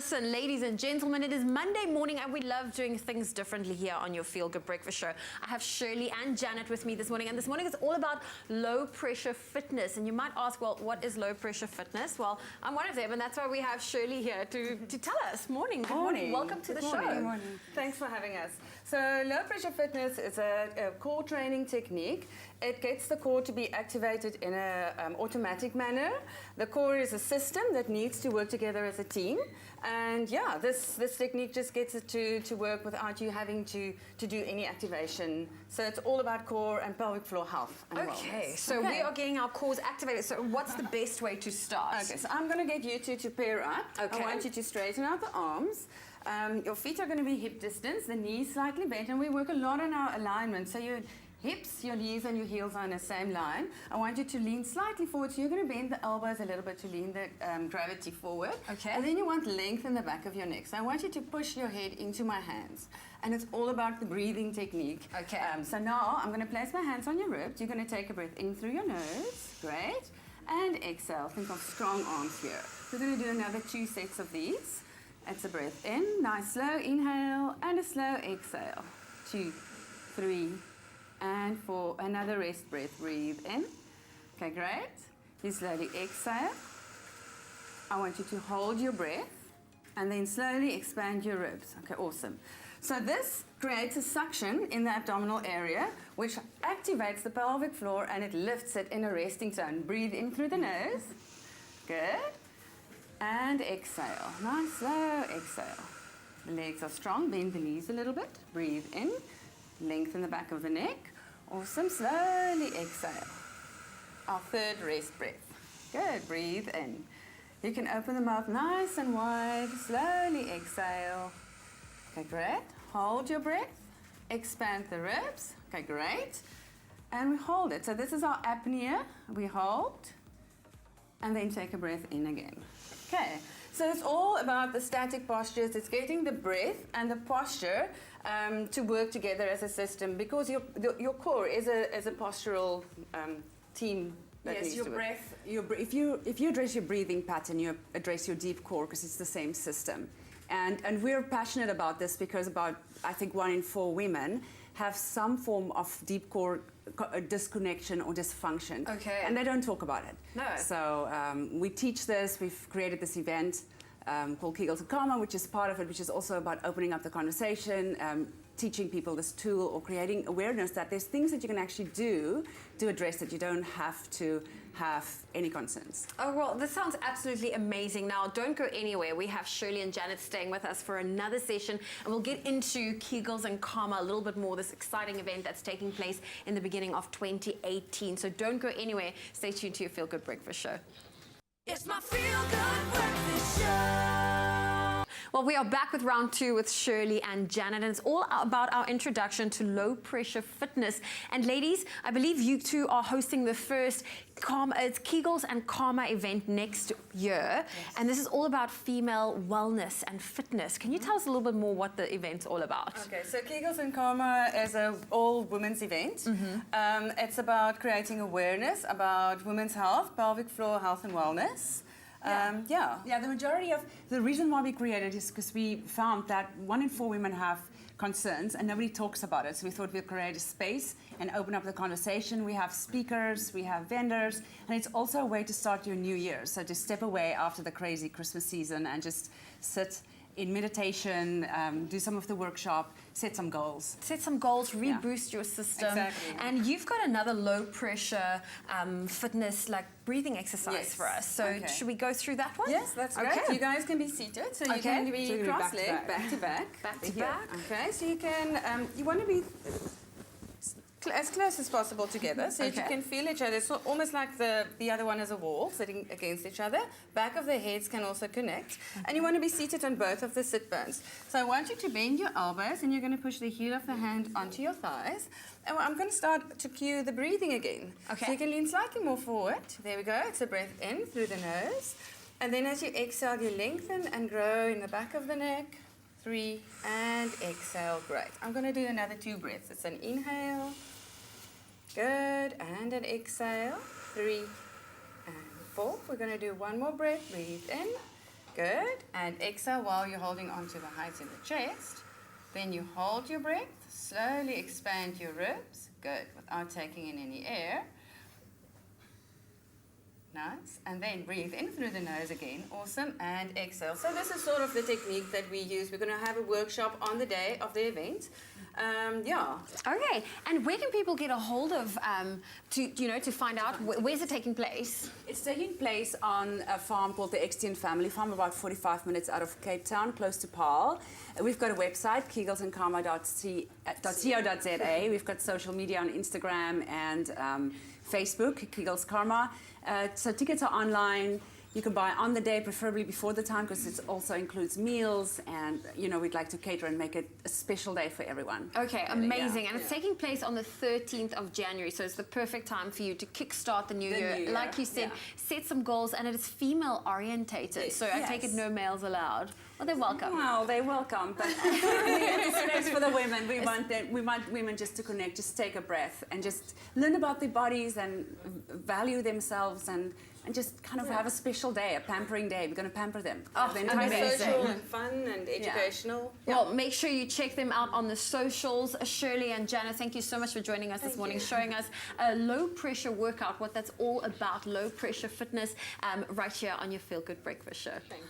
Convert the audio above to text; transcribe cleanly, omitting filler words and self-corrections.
Listen, ladies and gentlemen, it is Monday morning and we love doing things differently here on your Feel Good Breakfast Show. I have Shirley and Janet with me this morning, and this morning is all about low pressure fitness. And you might ask, well, what is low pressure fitness? Well, I'm one of them, and that's why we have Shirley here to tell us. Morning. Good morning. Welcome to the show. Good morning. Thanks for having us. So low pressure fitness is a core training technique. It gets the core to be activated in an automatic manner. The core is a system that needs to work together as a team. And yeah, this technique just gets it to work without you having to do any activation. So it's all about core and pelvic floor health and wellness. So we are getting our cores activated. So what's the best way to start? Okay, so I'm going to get you two to pair up. Okay. I want you to straighten out the arms. Your feet are going to be hip distance, the knees slightly bent, and we work a lot on our alignment. So your hips, your knees, and your heels are in the same line. I want you to lean slightly forward, so you're going to bend the elbows a little bit to lean the gravity forward. Okay. And then you want length in the back of your neck. So I want you to push your head into my hands. And it's all about the breathing technique. Okay. So now I'm going to place my hands on your ribs. You're going to take a breath in through your nose. Great. And exhale. Think of strong arms here. We're going to do another 2 sets of these. That's a breath in, nice slow inhale, and a slow exhale. 2, 3, and 4. Another rest breath. Breathe in. Okay, great. You slowly exhale. I want you to hold your breath, and then slowly expand your ribs. Okay, awesome. So this creates a suction in the abdominal area, which activates the pelvic floor, and it lifts it in a resting tone. Breathe in through the nose. Good. And exhale. Nice, slow exhale. The legs are strong. Bend the knees a little bit. Breathe in. Lengthen the back of the neck. Awesome. Slowly exhale. Our third rest breath. Good. Breathe in. You can open the mouth nice and wide. Slowly exhale. Okay, great. Hold your breath. Expand the ribs. Okay, great. And we hold it. So this is our apnea. We hold. And then take a breath in again. Okay, so it's all about the static postures. It's getting the breath and the posture to work together as a system, because your core is a postural team. Yes, your breath. If you address your breathing pattern, you address your deep core, because it's the same system. And we're passionate about this because I think 1 in 4 women have some form of deep core disconnection or dysfunction. Okay. And they don't talk about it. No. So we teach this. We've created this event called Kegels and Karma, which is part of it, which is also about opening up the conversation, teaching people this tool, or creating awareness that there's things that you can actually do to address it. You don't have to have any concerns. Oh, well, this sounds absolutely amazing. Now, don't go anywhere. We have Shirley and Janet staying with us for another session, and we'll get into Kegels and Karma a little bit more, this exciting event that's taking place in the beginning of 2018. So don't go anywhere. Stay tuned to your Feel Good Breakfast Show. It's my Feel Good Breakfast Show. Well, we are back with round 2 with Shirley and Janet, and it's all about our introduction to low pressure fitness. And ladies, I believe you two are hosting the first it's Kegels and Karma event next year. Yes. And this is all about female wellness and fitness. Can you tell us a little bit more what the event's all about? Okay, so Kegels and Karma is an all-women's event. It's about creating awareness about women's health, pelvic floor health and wellness. Yeah, the majority of the reason why we created it is because we found that 1 in 4 women have concerns and nobody talks about it. So we thought we'd create a space and open up the conversation. We have speakers, we have vendors, and it's also a way to start your new year. So to step away after the crazy Christmas season and just sit in meditation, do some of the workshop, set some goals. Set some goals, reboost your system. Exactly. And you've got another low pressure fitness, like breathing exercise for us. So should we go through that one? Yes, that's great. You guys can be seated. So you can be cross-legged, back to back. Back to back. Okay, so you can, you want to be as close as possible together, so that you can feel each other. So almost like the other one is a wall sitting against each other. Back of the heads can also connect. And you want to be seated on both of the sit bones. So I want you to bend your elbows, and you're going to push the heel of the hand onto your thighs. And I'm going to start to cue the breathing again. Okay. So you can lean slightly more forward. There we go. It's a breath in through the nose. And then as you exhale, you lengthen and grow in the back of the neck. 3, and exhale. Great. I'm going to do another 2 breaths. It's an inhale. Good. And an exhale. 3 and 4. We're going to do 1 more breath. Breathe in. Good. And exhale while you're holding on to the height in the chest. Then you hold your breath. Slowly expand your ribs. Good. Without taking in any air. Nice. And then breathe in through the nose again. Awesome. And exhale. So this is sort of the technique that we use. We're going to have a workshop on the day of the event. Yeah. Okay, and where can people get a hold of to find out where's it taking place? It's taking place on a farm called the Extian Family Farm, about 45 minutes out of Cape Town, close to Paarl. We've got a website, kegelsandkarma.co.za. We've got social media on Instagram and Facebook, Kegels Karma. So tickets are online. You can buy on the day, preferably before the time, because it also includes meals, and we'd like to cater and make it a special day for everyone. Okay, amazing. And it's taking place on the 13th of January, so it's the perfect time for you to kickstart the new year. Like you said, set some goals, and it is female orientated, so I take it no males allowed. Well, they're welcome. Well, they're welcome, but we have a space for the women. We want women just to connect, just take a breath, and just learn about their bodies and value themselves, and just kind of have a special day, a pampering day. We're going to pamper them. Oh, and social and fun and educational. Yeah. Well, make sure you check them out on the socials. Shirley and Janet, thank you so much for joining us this morning, showing us a low pressure workout, what that's all about, low pressure fitness, right here on your Feel Good Breakfast Show. Thank you.